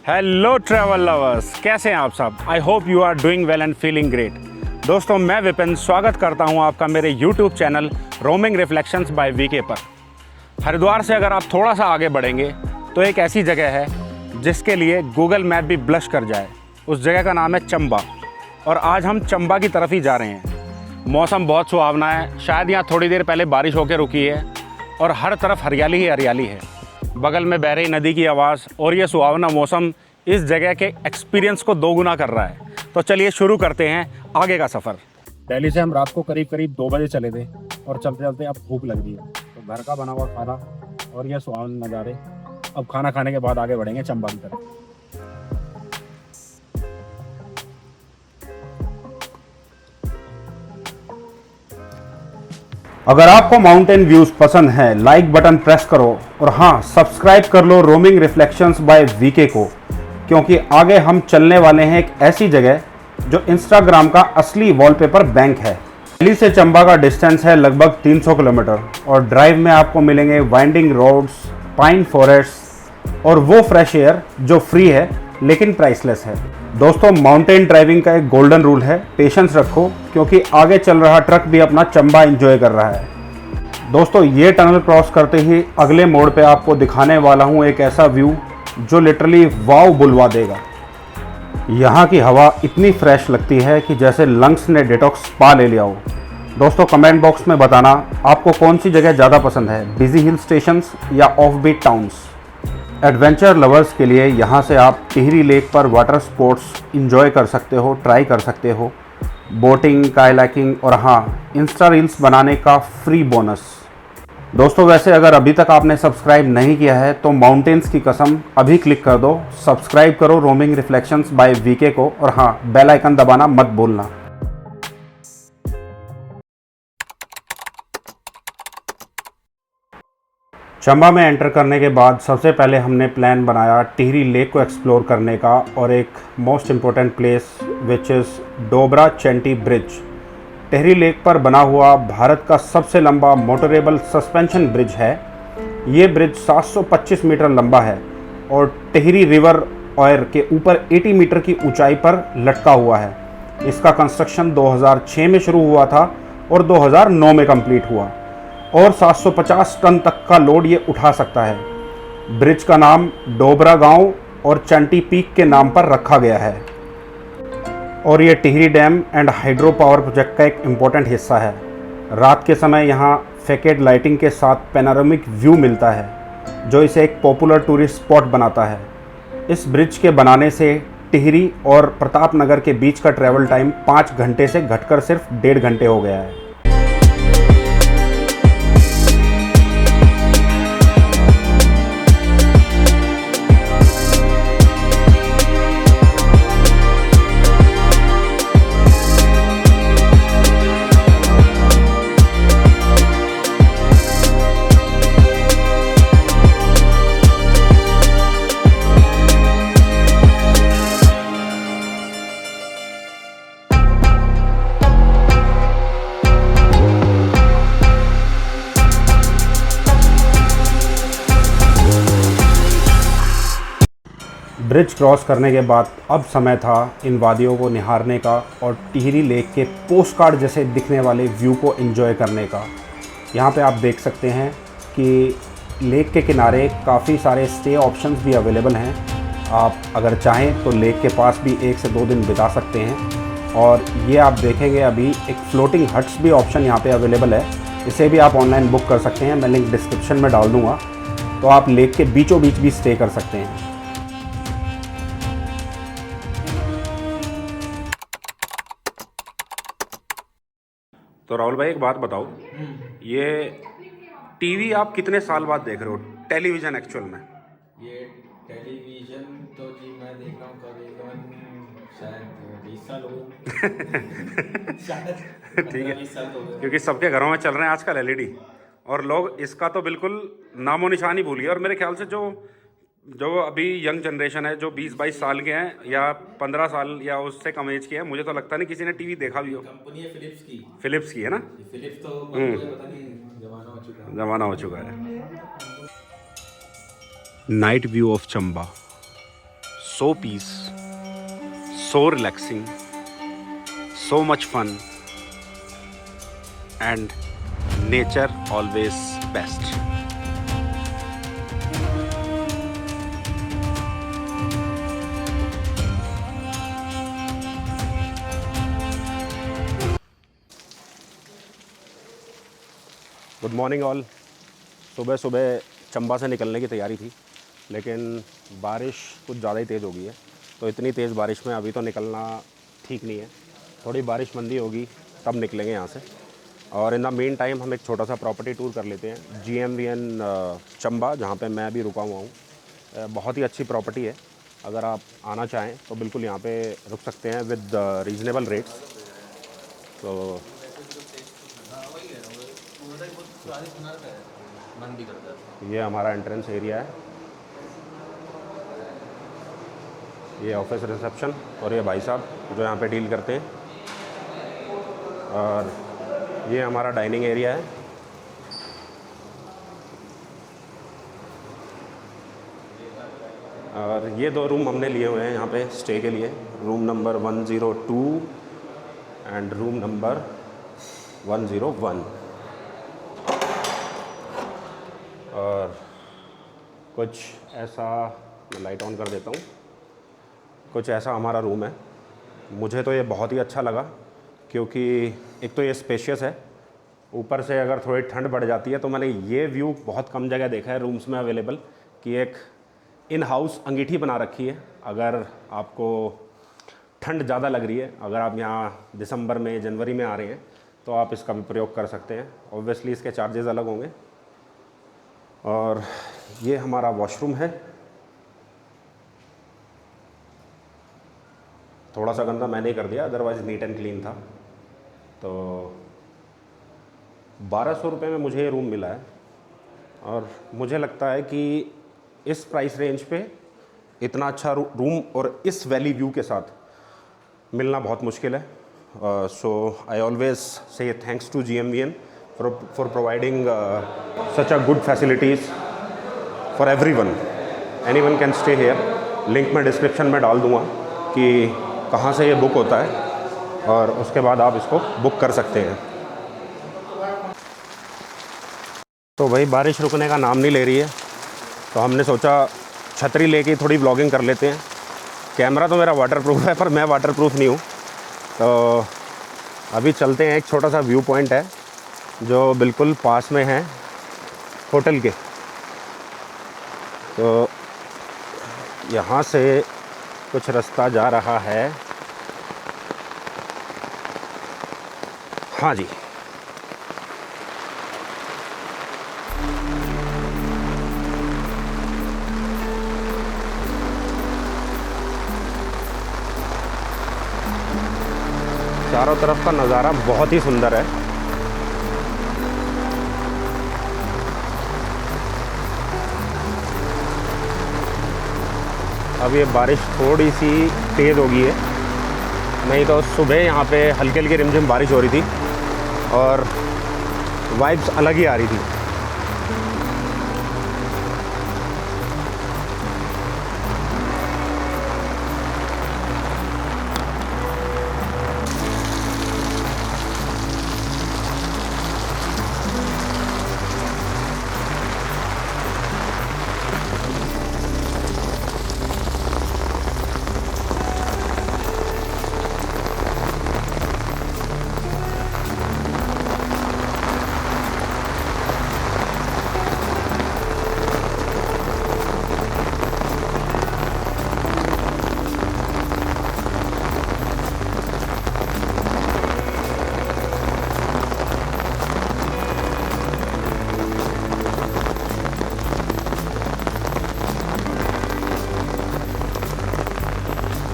Hello travel lovers, कैसे हैं आप सब। I hope you are doing well and feeling great. दोस्तों, मैं विपिन स्वागत करता हूं आपका मेरे YouTube channel Roaming Reflections by VK पर। हरिद्वार से अगर आप थोड़ा सा आगे बढ़ेंगे तो एक ऐसी जगह है जिसके लिए गूगल मैप भी ब्लश कर जाए। उस जगह का नाम है चंबा और आज हम चंबा की तरफ ही जा रहे हैं। मौसम बहुत सुहावना है, शायद यहाँ थोड़ी देर पहले बारिश होकर रुकी है और हर तरफ हरियाली ही हरियाली है। बगल में बह रही नदी की आवाज़ और ये सुहावना मौसम इस जगह के एक्सपीरियंस को दोगुना कर रहा है। तो चलिए शुरू करते हैं आगे का सफ़र। दिल्ली से हम रात को करीब 2 बजे चले थे और चलते चलते अब भूख लग रही है, तो घर का बना हुआ खाना और ये सुहावने नज़ारे। अब खाना खाने के बाद आगे बढ़ेंगे चंबा की तरफ। अगर आपको माउंटेन व्यूज पसंद है, लाइक बटन प्रेस करो और हाँ, सब्सक्राइब कर लो रोमिंग रिफ्लेक्शंस बाय वीके को, क्योंकि आगे हम चलने वाले हैं एक ऐसी जगह जो इंस्टाग्राम का असली वॉलपेपर बैंक है। दिल्ली से चंबा का डिस्टेंस है लगभग 300 किलोमीटर और ड्राइव में आपको मिलेंगे वाइंडिंग रोड्स, पाइन फॉरेस्ट और वो फ्रेश एयर जो फ्री है लेकिन प्राइसलेस है। दोस्तों, माउंटेन ड्राइविंग का एक गोल्डन रूल है, पेशेंस रखो क्योंकि आगे चल रहा ट्रक भी अपना चंबा एंजॉय कर रहा है। दोस्तों, ये टनल क्रॉस करते ही अगले मोड़ पे आपको दिखाने वाला हूँ एक ऐसा व्यू जो लिटरली वाव बुलवा देगा। यहाँ की हवा इतनी फ्रेश लगती है कि जैसे लंग्स ने डिटॉक्स स्पा ले लिया हो। दोस्तों, कमेंट बॉक्स में बताना आपको कौन सी जगह ज़्यादा पसंद है, बिजी हिल स्टेशंस या off beat towns. Adventure lovers के लिए यहाँ से आप टिहरी लेक पर वाटर स्पोर्ट्स इंजॉय कर सकते हो, ट्राई कर सकते हो, बोटिंग, कायाकिंग और हाँ, इंस्टा रील्स बनाने का फ्री बोनस। दोस्तों, वैसे अगर अभी तक आपने सब्सक्राइब नहीं किया है तो माउंटेन्स की कसम अभी क्लिक कर दो, सब्सक्राइब करो रोमिंग रिफ्लेक्शंस बाय वीके को और हाँ, बेल आइकन दबाना मत भूलना। चंबा में एंटर करने के बाद सबसे पहले हमने प्लान बनाया टिहरी लेक को एक्सप्लोर करने का और एक most important place which is Dobra Chanti bridge. Tehri lake पर बना हुआ भारत का सबसे लंबा मोटरेबल सस्पेंशन ब्रिज है। ये ब्रिज 725 मीटर लंबा है और टिहरी रिवर ऑयर के ऊपर 80 मीटर की ऊंचाई पर लटका हुआ है। इसका कंस्ट्रक्शन 2006 में शुरू हुआ था और 2009 में कंप्लीट हुआ और 750 टन तक का लोड ये उठा सकता है। ब्रिज का नाम डोबरा गांव और चंटी पीक के नाम पर रखा गया है और ये Tehri dam and hydro power project का एक इम्पोर्टेंट हिस्सा है। रात के समय यहाँ फेकेड लाइटिंग के साथ पैनोरामिक व्यू मिलता है जो इसे एक पॉपुलर टूरिस्ट स्पॉट बनाता है। इस ब्रिज के बनाने से टिहरी और प्रताप नगर के बीच का ट्रैवल टाइम 5 घंटे से घटकर सिर्फ 1.5 घंटे हो गया है। ब्रिज क्रॉस करने के बाद अब समय था इन वादियों को निहारने का और टिहरी लेक के पोस्ट कार्ड जैसे दिखने वाले व्यू को एंजॉय करने का। यहाँ पे आप देख सकते हैं कि लेक के किनारे काफ़ी सारे स्टे ऑप्शंस भी अवेलेबल हैं। आप अगर चाहें तो लेक के पास भी 1 से 2 दिन बिता सकते हैं और ये आप देखेंगे अभी एक फ्लोटिंग हट्स भी ऑप्शन यहाँ पे अवेलेबल है। इसे भी आप ऑनलाइन बुक कर सकते हैं, मैं लिंक डिस्क्रिप्शन में डाल दूँगा। तो आप लेक के बीचों बीच भी स्टे कर सकते हैं। तो राहुल भाई, एक बात बताओ, ये टीवी आप कितने साल बाद देख रहे हो, टेलीविज़न एक्चुअल में? ये टेलीविज़न तो जी मैं देख रहा हूँ करीबन शायद 20 साल हो शायद ठीक है, 20 साल तो हो गए। क्योंकि सबके घरों में चल रहे हैं आजकल एलईडी और लोग इसका तो बिल्कुल नामो निशान ही भूल गए। और मेरे ख्याल से जो अभी यंग जनरेशन है, जो 20-22 साल के हैं या 15 साल या उससे कम एज के हैं, मुझे तो लगता नहीं किसी ने टीवी देखा भी हो। कंपनी है फिलिप्स की है ना? फिलिप्स तो मुझे पता नहीं, ज़माना हो चुका है। Night view of Chamba, so peace, so relaxing, so much fun, and nature always best. Good morning all. सुबह सुबह चंबा से निकलने की तैयारी थी, लेकिन बारिश कुछ ज़्यादा ही तेज़ हो गई है। तो इतनी तेज़ बारिश में अभी तो निकलना ठीक नहीं है, थोड़ी बारिश मंदी होगी तब निकलेंगे यहाँ से। और इन द मेन टाइम हम एक छोटा सा प्रॉपर्टी टूर कर लेते हैं, GMVN चंबा, जहाँ पे मैं अभी रुका हुआ हूँ। बहुत ही अच्छी प्रॉपर्टी है, अगर आप आना चाहें तो बिल्कुल यहाँ पे रुक सकते हैं विद रीज़नेबल रेट्स। तो ये हमारा एंट्रेंस एरिया है, ये ऑफिस रिसेप्शन, और ये भाई साहब जो यहाँ पे डील करते हैं। और ये हमारा डाइनिंग एरिया है। और ये 2 रूम हमने लिए हुए हैं यहाँ पे स्टे के लिए, room number 102 and room number 101। और कुछ ऐसा, मैं लाइट ऑन कर देता हूँ, कुछ ऐसा हमारा रूम है। मुझे तो ये बहुत ही अच्छा लगा, क्योंकि एक तो ये स्पेशियस है, ऊपर से अगर थोड़ी ठंड बढ़ जाती है तो मैंने ये व्यू बहुत कम जगह देखा है रूम्स में अवेलेबल, कि एक इन हाउस अंगीठी बना रखी है। अगर आपको ठंड ज़्यादा लग रही है, अगर आप यहाँ दिसंबर में जनवरी में आ रहे हैं, तो आप इसका भी प्रयोग कर सकते हैं। ऑब्वियसली इसके चार्जेस अलग होंगे। और ये हमारा वॉशरूम है, थोड़ा सा गंदा मैंने कर दिया, अदरवाइज़ नीट एंड क्लीन था। तो 1200 रुपये में मुझे ये रूम मिला है, और मुझे लगता है कि इस प्राइस रेंज पे इतना अच्छा रूम और इस वैली व्यू के साथ मिलना बहुत मुश्किल है। So I always say thanks to GMVN for providing such a good facilities for everyone. Anyone can stay here. Link मैं डिस्क्रिप्शन में डाल दूँगा कि कहाँ से ये बुक होता है, और उसके बाद आप इसको बुक कर सकते हैं। तो भाई बारिश रुकने का नाम नहीं ले रही है, तो हमने सोचा छतरी लेके थोड़ी व्लॉगिंग कर लेते हैं। कैमरा तो मेरा वाटरप्रूफ है, पर मैं वाटरप्रूफ नहीं हूँ। तो अभी चलते हैं, एक छोटा सा व्यू पॉइंट है जो बिल्कुल पास में है होटल के। तो यहाँ से कुछ रास्ता जा रहा है। हाँ जी, चारों तरफ का नज़ारा बहुत ही सुंदर है। अब ये बारिश थोड़ी सी तेज़ हो गई है, नहीं तो सुबह यहाँ पे हल्की हल्की रिमझिम बारिश हो रही थी और वाइब्स अलग ही आ रही थी।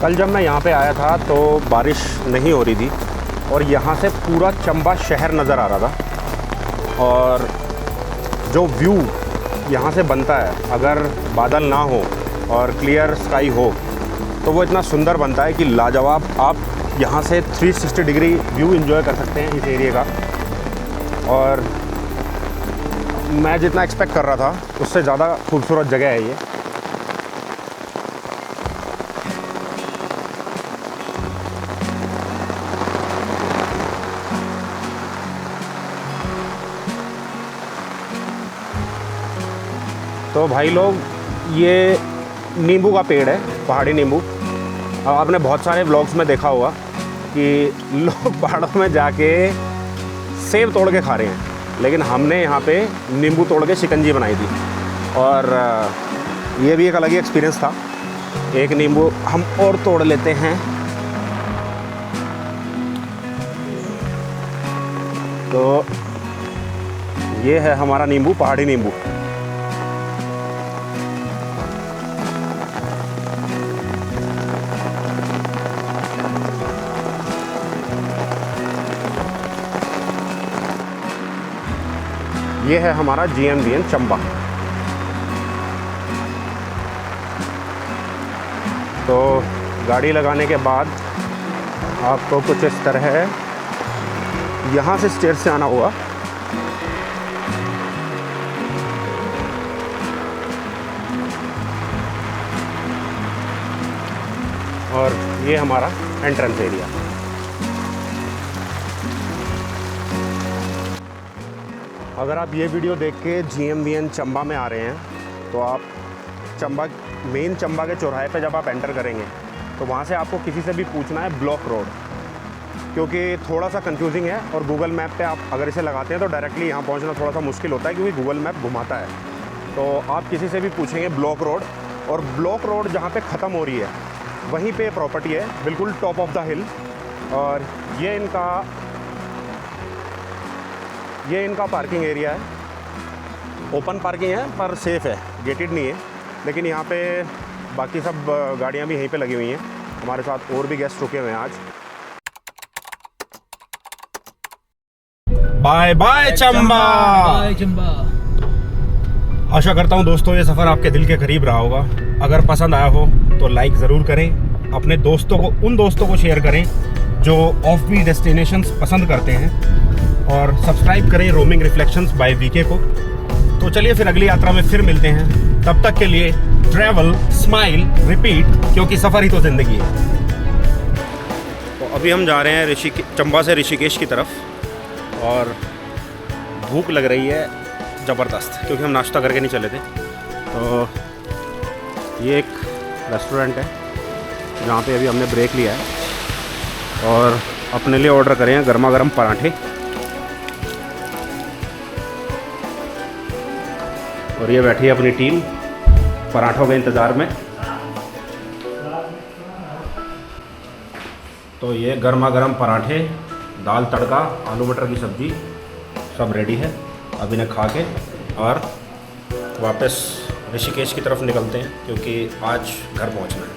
कल जब मैं यहाँ पे आया था तो बारिश नहीं हो रही थी और यहाँ से पूरा चंबा शहर नज़र आ रहा था। और जो व्यू यहाँ से बनता है, अगर बादल ना हो और क्लियर स्काई हो तो वो इतना सुंदर बनता है कि लाजवाब। आप यहाँ से 360 डिग्री व्यू एंजॉय कर सकते हैं इस एरिया का। और मैं जितना एक्सपेक्ट कर रहा था उससे ज़्यादा खूबसूरत जगह है ये। तो भाई लोग, ये नींबू का पेड़ है, पहाड़ी नींबू। आपने बहुत सारे व्लॉग्स में देखा होगा कि लोग पहाड़ों में जाके सेब तोड़ के खा रहे हैं, लेकिन हमने यहाँ पे नींबू तोड़ के शिकंजी बनाई थी। और ये भी एक अलग ही एक्सपीरियंस था। एक नींबू हम और तोड़ लेते हैं। तो ये है हमारा नींबू, पहाड़ी नींबू। ये है हमारा GMVN चंबा। तो गाड़ी लगाने के बाद आपको कुछ इस तरह यहाँ से स्टेयर से आना होगा। और ये हमारा एंट्रेंस एरिया। अगर आप ये वीडियो देख के GMVN चंबा में आ रहे हैं तो आप मेन चंबा के चौराहे पे जब आप एंटर करेंगे तो वहाँ से आपको किसी से भी पूछना है ब्लॉक रोड, क्योंकि थोड़ा सा कंफ्यूजिंग है। और गूगल मैप पे आप अगर इसे लगाते हैं तो डायरेक्टली यहाँ पहुँचना थोड़ा सा मुश्किल होता है, क्योंकि गूगल मैप घुमाता है। तो आप किसी से भी पूछेंगे ब्लॉक रोड, और ब्लॉक रोड जहाँ पे ख़त्म हो रही है वहीं पे प्रॉपर्टी है, बिल्कुल टॉप ऑफ द हिल। और ये इनका पार्किंग एरिया है। ओपन पार्किंग है पर सेफ़ है, गेटेड नहीं है। लेकिन यहाँ पे बाकी सब गाड़ियाँ भी यहीं पे लगी हुई हैं। हमारे साथ और भी गेस्ट रुके हुए हैं आज। Bye bye Chamba. Bye Chamba. आशा करता हूँ दोस्तों ये सफ़र आपके दिल के करीब रहा होगा। अगर पसंद आया हो तो लाइक ज़रूर करें, अपने दोस्तों को, उन दोस्तों को शेयर करें जो ऑफ बीट डेस्टिनेशंस पसंद करते हैं, और सब्सक्राइब करें रोमिंग रिफ्लेक्शंस बाय वीके को। तो चलिए फिर अगली यात्रा में फिर मिलते हैं। तब तक के लिए ट्रैवल, स्माइल, रिपीट, क्योंकि सफ़र ही तो ज़िंदगी है। तो अभी हम जा रहे हैं चंबा से ऋषिकेश की तरफ, और भूख लग रही है ज़बरदस्त, क्योंकि हम नाश्ता करके नहीं चले थे। तो ये एक रेस्टोरेंट है जहाँ पे अभी हमने ब्रेक लिया है, और अपने लिए ऑर्डर करें हैं गर्मा गर्म पराठे। और ये बैठी है अपनी टीम पराठों के इंतज़ार में। तो ये गर्मा गर्म पराठे, दाल तड़का, आलू मटर की सब्ज़ी सब रेडी है। अब इन्हें खा के और वापस ऋषिकेश की तरफ निकलते हैं, क्योंकि आज घर पहुंचना है।